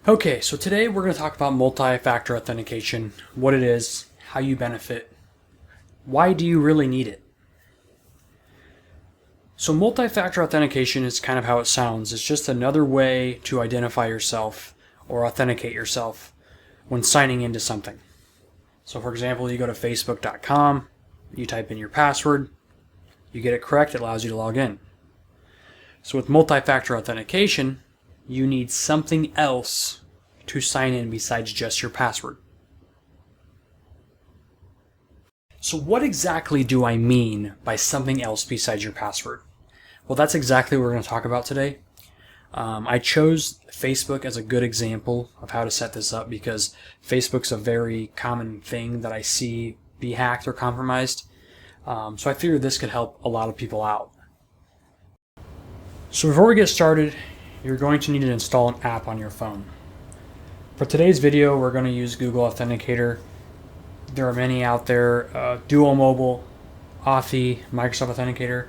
Okay, so today we're going to talk about multi-factor authentication, what it is, how you benefit, why do you really need it? So multi-factor authentication is kind of how it sounds. It's just another way to identify yourself or authenticate yourself when signing into something. So for example, you go to facebook.com, you type in your password, you get it correct, it allows you to log in. So with multi-factor authentication, you need something else to sign in besides just your password. So what exactly do I mean by something else besides your password? Well, that's exactly what we're going to talk about today. I chose Facebook as a good example of how to set this up because Facebook's a very common thing that I see be hacked or compromised. So I figured this could help a lot of people out. So before we get started, you're going to need to install an app on your phone. For today's video, we're going to use Google Authenticator. There are many out there, Duo Mobile, Authy, Microsoft Authenticator.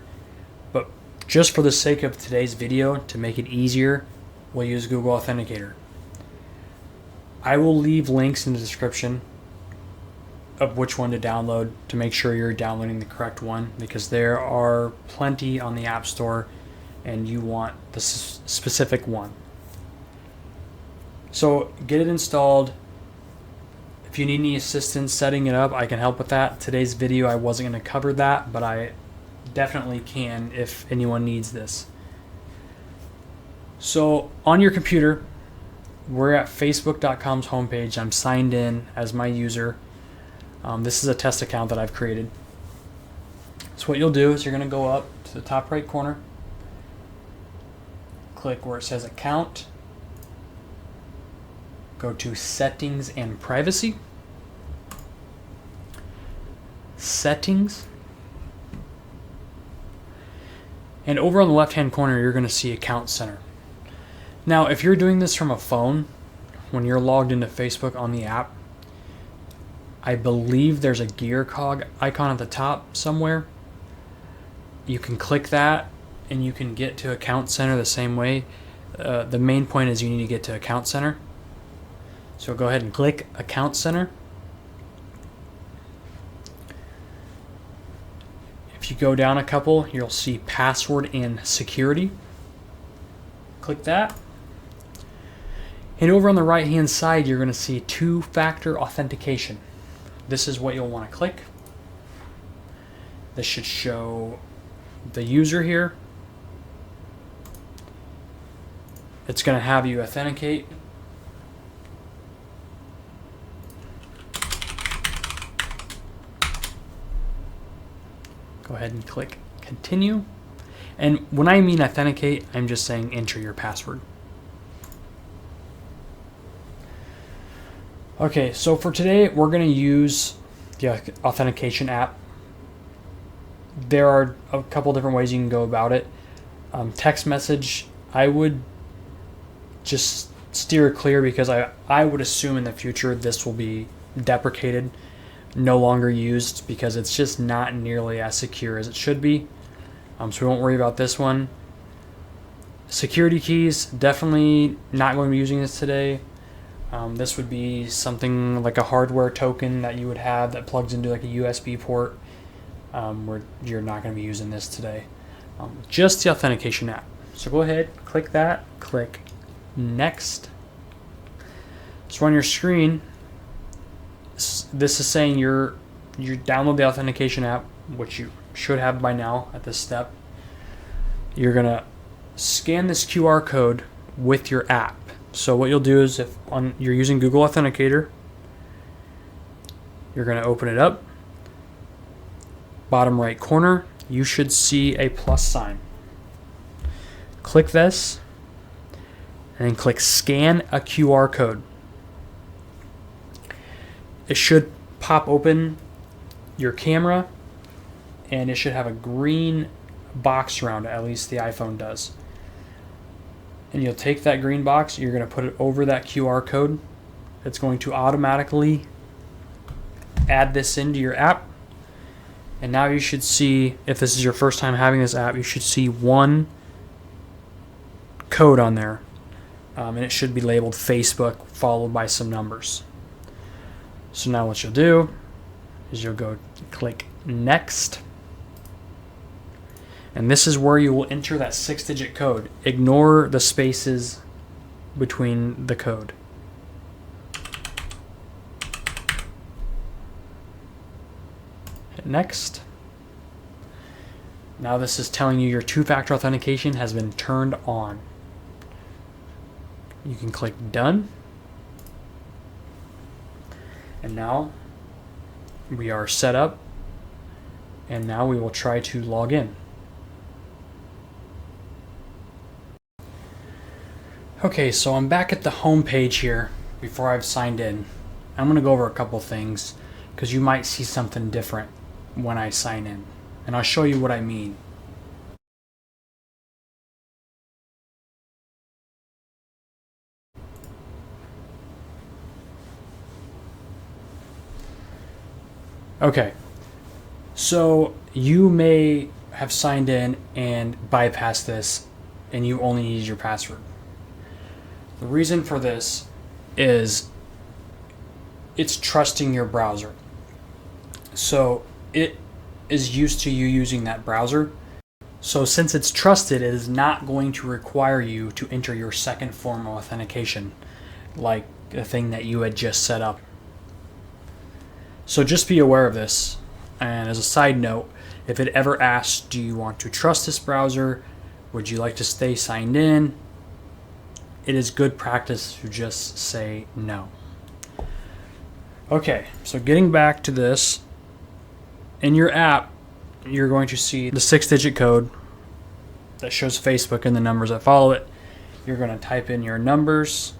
But just for the sake of today's video, to make it easier, we'll use Google Authenticator. I will leave links in the description of which one to download to make sure you're downloading the correct one, because there are plenty on the App Store and you want the specific one. So get it installed. If you need any assistance setting it up, I can help with that. Today's video I wasn't going to cover that, but I definitely can if anyone needs this. So on your computer, we're at facebook.com's homepage. I'm signed in as my user. This is a test account that I've created. So what you'll do is you're going to go up to the top right corner, click where it says account, go to settings and privacy, settings, and over on the left hand corner you're going to see account center. Now if you're doing this from a phone, when you're logged into Facebook on the app, I believe there's a gear cog icon at the top somewhere. You can click that and you can get to account center the same way. The main point is you need to get to account center. So go ahead and click account center. If you go down a couple, you'll see password and security. Click that. And over on the right hand side, you're going to see two-factor authentication. This is what you'll want to click. This should show the user here. It's going to have you authenticate. Go ahead and click continue. And when I mean authenticate, I'm just saying enter your password. Okay, so for today, we're going to use the authentication app. There are a couple different ways you can go about it. Text message, I would just steer clear because I would assume in the future this will be deprecated, no longer used, because it's just not nearly as secure as it should be. So we won't worry about this one. Security keys, definitely not going to be using this today. This would be something like a hardware token that you would have that plugs into like a USB port, where you're not going to be using this today. Just the authentication app. So go ahead, click that, click next. So on your screen, this is saying you download the authentication app, which you should have by now at this step. You're going to scan this QR code with your app. So what you'll do is if you're using Google Authenticator, you're going to open it up. Bottom right corner, you should see a plus sign. Click this and then click scan a QR code. It should pop open your camera and it should have a green box around it, at least the iPhone does. And you'll take that green box, you're going to put it over that QR code. It's going to automatically add this into your app. And now you should see, if this is your first time having this app, you should see one code on there. and it should be labeled Facebook followed by some numbers. So now what you'll do is you'll go click Next. And this is where you will enter that 6-digit code. Ignore the spaces between the code. Hit Next. Now this is telling you your two-factor authentication has been turned on. You can click Done. And now we are set up. And now we will try to log in. Okay, so I'm back at the home page here before I've signed in. I'm going to go over a couple things because you might see something different when I sign in. And I'll show you what I mean. Okay, so you may have signed in and bypassed this and you only use your password. The reason for this is it's trusting your browser. So it is used to you using that browser. So since it's trusted, it is not going to require you to enter your second form of authentication, like the thing that you had just set up. So just be aware of this. And as a side note, if it ever asks, do you want to trust this browser? Would you like to stay signed in? It is good practice to just say no. Okay, so getting back to this, in your app, you're going to see the 6-digit code that shows Facebook and the numbers that follow it. You're going to type in your numbers.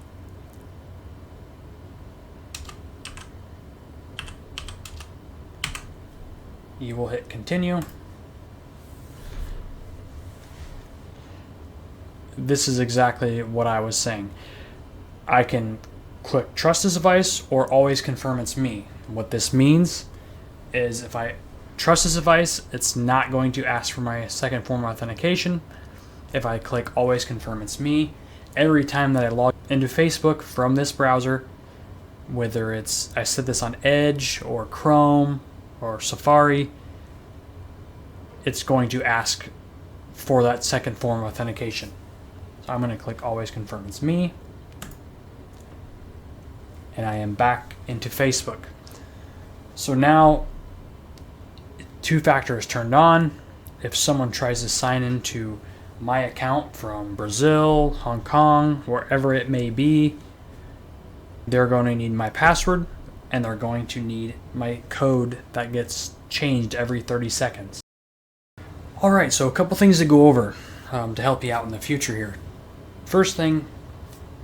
You will hit continue. This is exactly what I was saying. I can click trust this device or always confirm it's me. What this means is if I trust this device, it's not going to ask for my second form of authentication. If I click always confirm it's me, every time that I log into Facebook from this browser, whether it's I set this on Edge or Chrome or Safari, it's going to ask for that second form of authentication. So I'm going to click always confirm it's me. And I am back into Facebook. So now two-factor is turned on. If someone tries to sign into my account from Brazil, Hong Kong, wherever it may be, they're going to need my password and they're going to need my code that gets changed every 30 seconds. Alright, so a couple things to go over to help you out in the future here. First thing,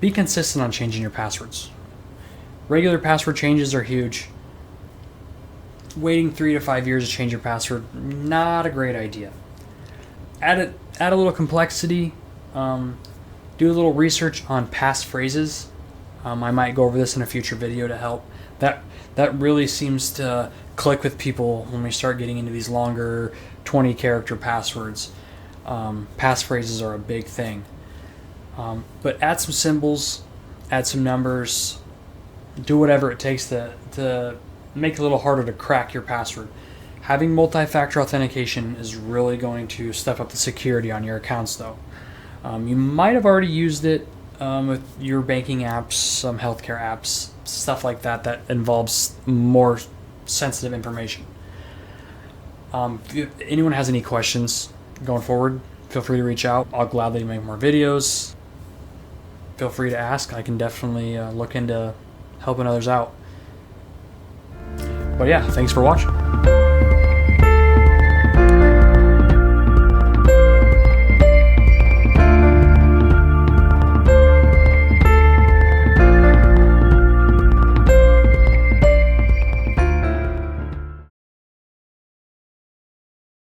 be consistent on changing your passwords. Regular password changes are huge. Waiting 3 to 5 years to change your password, not a great idea. Add a little complexity. Do a little research on passphrases. I might go over this in a future video to help. That really seems to click with people when we start getting into these longer 20-character passwords. Passphrases are a big thing. But add some symbols, add some numbers, do whatever it takes to make it a little harder to crack your password. Having multi-factor authentication is really going to step up the security on your accounts though. You might have already used it with your banking apps, some healthcare apps, stuff like that involves more sensitive information. If anyone has any questions going forward, feel free to reach out. I'll gladly make more videos. Feel free to ask. I can definitely look into helping others out. But yeah, thanks for watching.